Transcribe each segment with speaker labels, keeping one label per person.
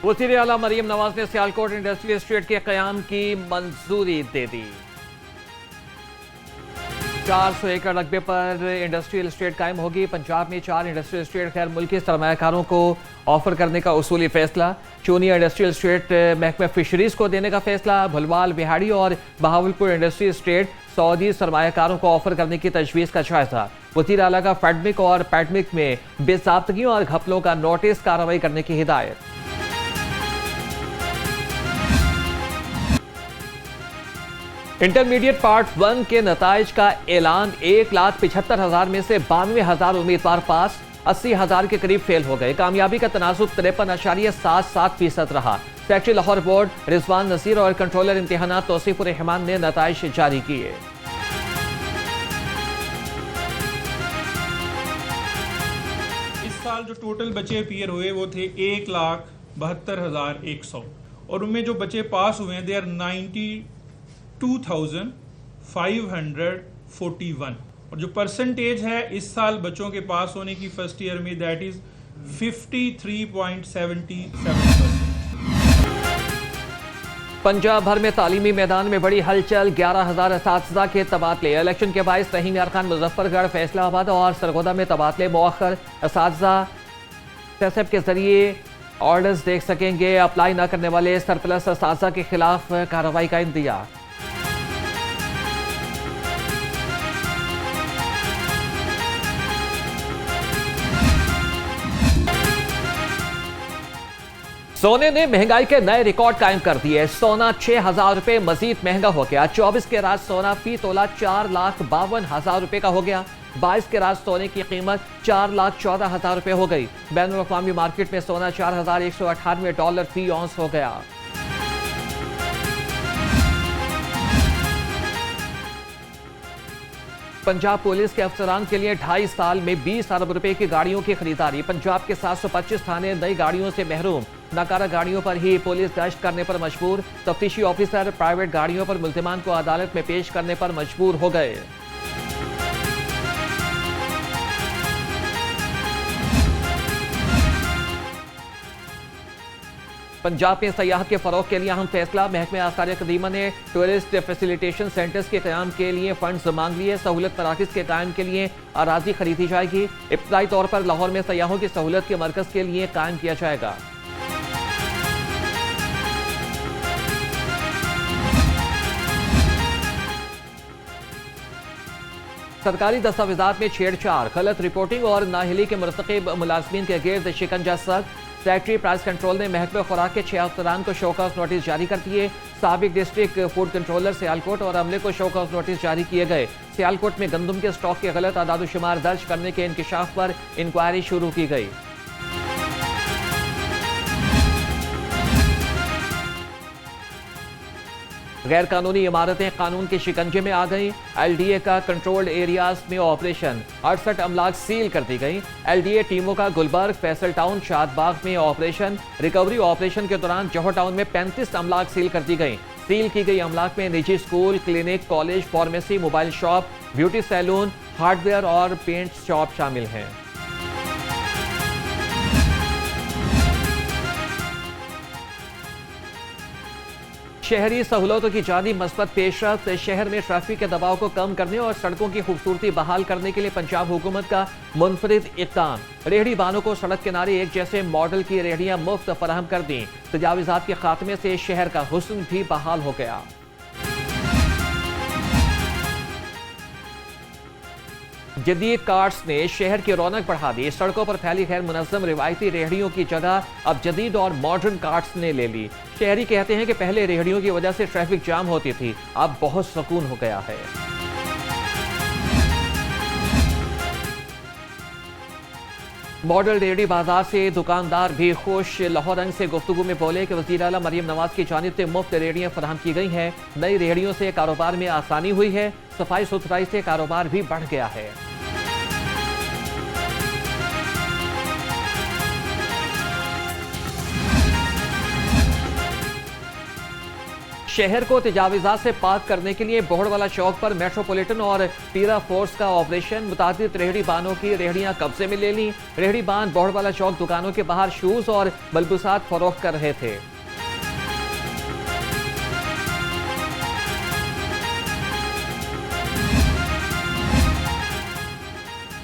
Speaker 1: वज़ीर आला मरीम नवाज ने सियालकोट इंडस्ट्रियल एस्टेट के क़याम की मंजूरी दे दी। 400 एकड़ रकबे पर इंडस्ट्रियल एस्टेट कायम होगी। पंजाब में 4 इंडस्ट्रियल एस्टेट गैर मुल्की सरमायाकारों को ऑफर करने का उसूली फैसला। चूनिया इंडस्ट्रियल एस्टेट महकमा फिशरीज को देने का फैसला। भुलवाल, बिहाड़ी और बहावलपुर इंडस्ट्रियल एस्टेट सऊदी सरमायाकारों को ऑफर करने की तजवीज़ का जायजा। वज़ीर आला का फैडमिक और पैडमिक में बेज़ाब्तगियों और घपलों का नोटिस कार्रवाई करने की हिदायत। इंटरमीडिएट पार्ट 1 के नताइज का ऐलान। 1,75,000 में से 92,000 उम्मीदवार पास, 80,000 के करीब फेल हो गए। कामयाबी का तनासुब 53.77% रहा। सेक्रेटरी लाहौर बोर्ड रिजवान नसीर और कंट्रोलर इम्तिहानात तौसीफुर रहमान ने नताइज जारी किए।
Speaker 2: इस साल जो टोटल बच्चे अपीयर हुए वो थे 1,72,100 और उनमें जो बच्चे पास हुए हैं दे आर 92,541 और जो परसेंटेज है इस साल बच्चों के पास होने की फर्स्ट ईयर में दैट इज 53.77%।
Speaker 1: पंजाब भर में तालीमी मैदान में बड़ी हलचल। 11,000 असातिज़ा के तबादले। इलेक्शन के बायस रहीम यार खान मुजफ्फरगढ़, फैसलाबाद और सरगोदा में तबादले मौखर। असातिज़ा सेसब के जरिए ऑर्डर्स देख सकेंगे। अप्लाई न करने वाले सरप्लस असातिज़ा के खिलाफ कार्रवाई का इंदिया। सोने ने महंगाई के नए रिकॉर्ड कायम कर दिए। सोना 6,000 रुपए मजीद महंगा हो गया। 24 के रात सोना फी तोला 4,52,000 रुपए का हो गया। 22 के रात सोने की कीमत 4,14,000 रुपए हो गई। बैनुल अक़वामी मार्केट में सोना $4,198 फी औंस हो गया। पंजाब पुलिस के अफसरान के लिए 2.5 साल में 20 अरब रुपए की गाड़ियों की खरीदारी। पंजाब के 725 थाने नई गाड़ियों से महरूम। नाकारा गाड़ियों पर ही पुलिस गश्त करने पर मजबूर। तफ्तीशी ऑफिसर प्राइवेट गाड़ियों पर मुल्जिमान को अदालत में पेश करने पर मजबूर हो गए। पंजाब में सयाहत के फरोग के लिए अहम फैसला। महकमे आसार कदीमा ने टूरिस्ट फैसिलिटेशन सेंटर्स के क़याम के लिए फंड्स मांग लिए। सहूलत मराकज़ के कायम के लिए अराजी खरीदी जाएगी। इब्तदाई तौर पर लाहौर में सयाहों की सहूलत के मरकज़ के लिए कायम किया जाएगा। सरकारी दस्तावेजात में छेड़छाड़, गलत रिपोर्टिंग और नाअहली के मुर्तकिब मुलाजमीन के गिर्द शिकंजा सख्त। सेक्रेटरी प्राइस कंट्रोल ने महकमे खुराक के 6 अफसरान को शोकॉज नोटिस जारी कर दिए। साबिक डिस्ट्रिक्ट फूड कंट्रोलर सियालकोट और अमले को शोकॉज नोटिस जारी किए गए। सियालकोट में गंदम के स्टॉक के गलत आदादुशुमार दर्ज करने के इंकशाफ पर इंक्वायरी शुरू की गई। गैर कानूनी इमारतें कानून के शिकंजे में आ गईं। LDA का कंट्रोल्ड एरियाज में ऑपरेशन। 68 अमलाक सील कर दी गई। LDA टीमों का गुलबर्ग, फैसल टाउन, शादबाग में ऑपरेशन। रिकवरी ऑपरेशन के दौरान जौहर टाउन में 35 अमलाक सील कर दी गई। सील की गई अमलाक में निजी school, clinic, college, pharmacy, mobile shop, beauty salon, hardware और पेंट शॉप शामिल हैं। शहरी सहूलतों की जानी मस्बत पेशरफ्त। शहर में ट्रैफिक के दबाव को कम करने और सड़कों की खूबसूरती बहाल करने के लिए पंजाब हुकूमत का मुनफरिद इक़दाम। रेहड़ी बानों को सड़क किनारे एक जैसे मॉडल की रेहड़ियां मुफ्त फराहम कर दी। तजावीज़ात के खात्मे से शहर का हुस्न भी बहाल हो गया। जदीद कार्ट्स ने शहर की रौनक बढ़ा दी। सड़कों पर फैली गैर मुनज़्ज़म रिवायती रेहड़ियों की जगह अब जदीद और मॉडर्न कार्ट्स ने ले ली। शहरी कहते हैं कि पहले रेहड़ियों की वजह से ट्रैफिक जाम होती थी, अब बहुत सुकून हो गया है। मॉडल रेहड़ी बाजार से दुकानदार भी खुश। लाहौर रंग से गुफ्तगू में बोले कि वज़ीर आला मरीम नवाज की जानिब से मुफ्त रेहड़ियां फराहम की गई हैं। नई रेहड़ियों से कारोबार में आसानी हुई है। सफाई सुथराई से कारोबार भी बढ़ गया है। शहर को तजावीज़ात से पाक करने के लिए बोहड़वाला चौक पर मेट्रोपॉलिटन और पीरा फोर्स का ऑपरेशन। मुतादिद रेहड़ी बानों की रेहड़ियां कब्जे में ले ली। रेहड़ी बान बोहड़वाला चौक दुकानों के बाहर शूज और मलबूसात फरोख्त कर रहे थे।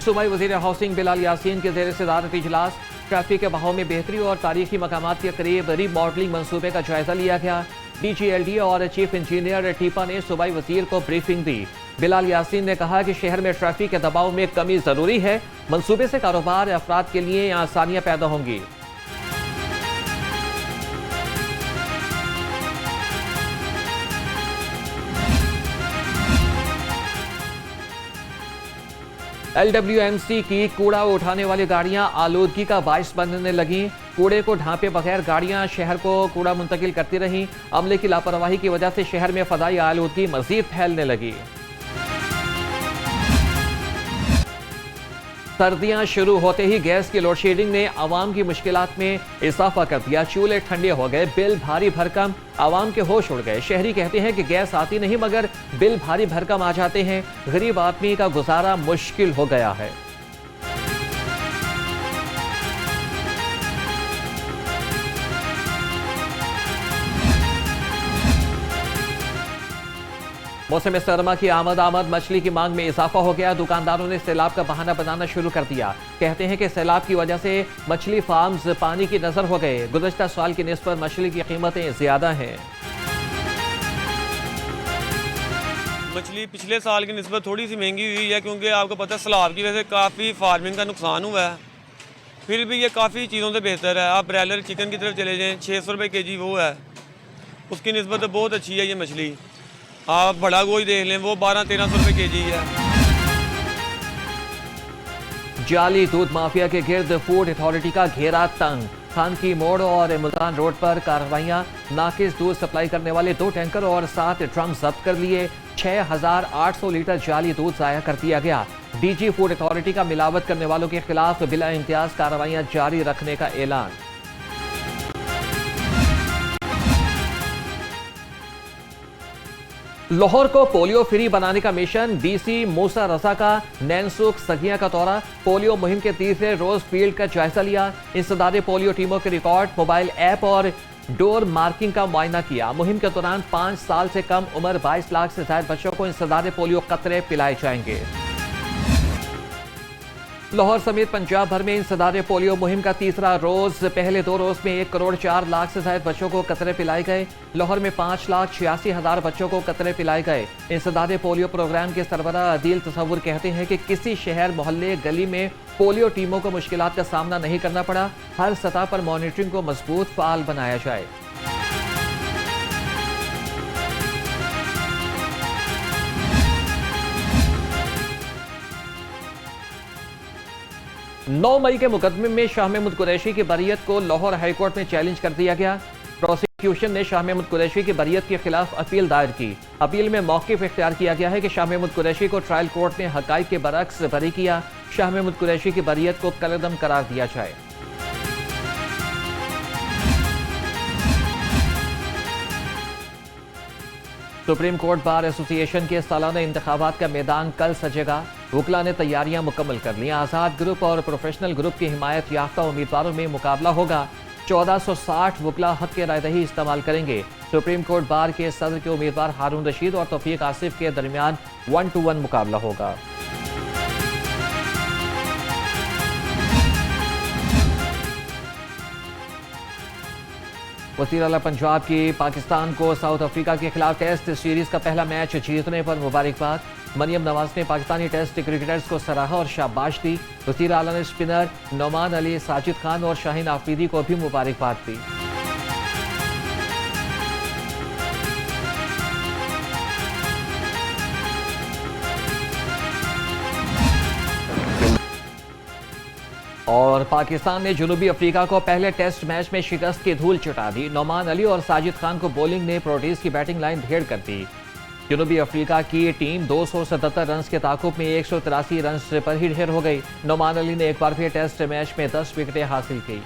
Speaker 1: सूबाई वज़ीर हाउसिंग बिलाल यासीन के ज़ेर सदारत इजलास। ट्रैफिक के बहाव में बेहतरी और तारीखी मकामात के करीब रीमॉडलिंग मंसूबे का जायजा लिया गया। DGLD और चीफ इंजीनियर टीपा ने सूबाई वज़ीर को ब्रीफिंग दी। बिलाल यासीन ने कहा कि शहर में ट्रैफिक के दबाव में कमी जरूरी है। मंसूबे से कारोबार अफराद के लिए आसानियां पैदा होंगी। LWMC की कूड़ा उठाने वाली गाड़ियां आलूदगी का बाइस बनने लगी। कूड़े को ढांपे बगैर गाड़ियां शहर को कूड़ा मुंतकिल करती रहीं। अमले की लापरवाही की वजह से शहर में फदाई आलूदगी मजीद फैलने लगी। सर्दियां शुरू होते ही गैस की लोड शेडिंग ने आवाम की मुश्किलात में इजाफा कर दिया। चूल्हे ठंडे हो गए, बिल भारी भरकम, आवाम के होश उड़ गए। शहरी कहते हैं कि गैस आती नहीं मगर बिल भारी भरकम आ जाते हैं। गरीब आदमी का गुजारा मुश्किल हो गया है। मौसम सरमा की आमद मछली की मांग में इजाफा हो गया। दुकानदारों ने सैलाब का बहाना बनाना शुरू कर दिया। कहते हैं कि सैलाब की वजह से मछली फार्म्स पानी की नजर हो गए। गुज़श्ता साल की निस्बत मछली की कीमतें ज्यादा हैं।
Speaker 3: मछली पिछले साल की निस्बत थोड़ी सी महंगी हुई है क्योंकि आपको पता है सैलाब की वजह से काफ़ी फार्मिंग का नुकसान हुआ है। फिर भी ये काफ़ी चीज़ों से बेहतर है। आप ब्रॉयलर चिकन की तरफ चले जाएँ, 600 रुपये kg वो है, उसकी निस्बत बहुत अच्छी है ये मछली। आप बड़ा गोई देख लें, वो 1200-1300 रुपये kg है।
Speaker 1: जाली दूध माफिया के गिर्द फूड अथॉरिटी का घेरा तंग। खान की मोड़ और मुल्तान रोड पर कार्रवाइयां। नाकिस दूध सप्लाई करने वाले 2 टैंकर और 7 ड्रम जब्त कर लिए। 6800 लीटर जाली दूध जाया कर दिया गया। DG फूड अथॉरिटी का मिलावट करने वालों के खिलाफ बिला इम्तियाज कार्रवाइयां जारी रखने का ऐलान। लाहौर को पोलियो फ्री बनाने का मिशन। DC मूसा रजा का नैनसुख सगिया का दौरा। पोलियो मुहिम के तीसरे रोज फील्ड का जायजा लिया। इंसदादे पोलियो टीमों के रिकॉर्ड, मोबाइल ऐप और डोर मार्किंग का मुआयना किया। मुहिम के दौरान 5 साल से कम उम्र 22 लाख से ज्यादा बच्चों को इंसदादे पोलियो कतरे पिलाए जाएंगे। लाहौर समेत पंजाब भर में इंसदादे पोलियो मुहिम का तीसरा रोज। पहले 2 रोज में 1 करोड़ 4 लाख से ज्यादा बच्चों को कतरे पिलाए गए। लाहौर में 5,86,000 बच्चों को कतरे पिलाए गए। इंसदादे पोलियो प्रोग्राम के सरबराह अदील तसव्वुर कहते हैं कि किसी शहर, मोहल्ले, गली में पोलियो टीमों को मुश्किलात का सामना नहीं करना पड़ा। हर सतह पर मॉनिटरिंग को मजबूत फाल बनाया जाए। नौ मई के मुकदमे में शाह महमूद कुरैशी की बरियत को लाहौर हाईकोर्ट में चैलेंज कर दिया गया। प्रोसिक्यूशन ने शाह महमूद कुरैशी की बरियत के खिलाफ अपील दायर की। अपील में मौक़िफ़ इख्तियार किया गया है कि शाह महमूद कुरैशी को ट्रायल कोर्ट ने हक़ाइक़ के बरअक्स बरी किया। शाह महमूद कुरैशी की बरियत को कलअदम करार दिया जाए। सुप्रीम कोर्ट बार एसोसिएशन के सालाना इंतखाबात का मैदान कल सजेगा। वकला ने तैयारियां मुकम्मल कर ली। आज़ाद ग्रुप और प्रोफेशनल ग्रुप की हिमायत याफ्ता उम्मीदवारों में मुकाबला होगा। 1460 वकला हक के रायदही इस्तेमाल करेंगे। सुप्रीम कोर्ट बार के सदर के उम्मीदवार हारून रशीद और तौफीक आसिफ के दरमियान 1-to-1 मुकाबला होगा। वज़ीर आला पंजाब की पाकिस्तान को साउथ अफ्रीका के खिलाफ टेस्ट सीरीज का पहला मैच जीतने पर मुबारकबाद। मरियम नवाज ने पाकिस्तानी टेस्ट क्रिकेटर्स को सराहा और शाबाश दी। वज़ीर आला ने स्पिनर नोमान अली, साजिद खान और शाहीन आफरीदी को भी मुबारकबाद दी। और पाकिस्तान ने जनूबी अफ्रीका को पहले टेस्ट मैच में शिकस्त की धूल चटा दी। नोमान अली और साजिद खान को बॉलिंग ने प्रोटीज की बैटिंग लाइन घेर कर दी। जनूबी अफ्रीका की टीम 277 रन के ताकुब में 183 रन पर ही ढेर हो गई। नोमान अली ने एक बार फिर टेस्ट मैच में 10 विकेटें हासिल की।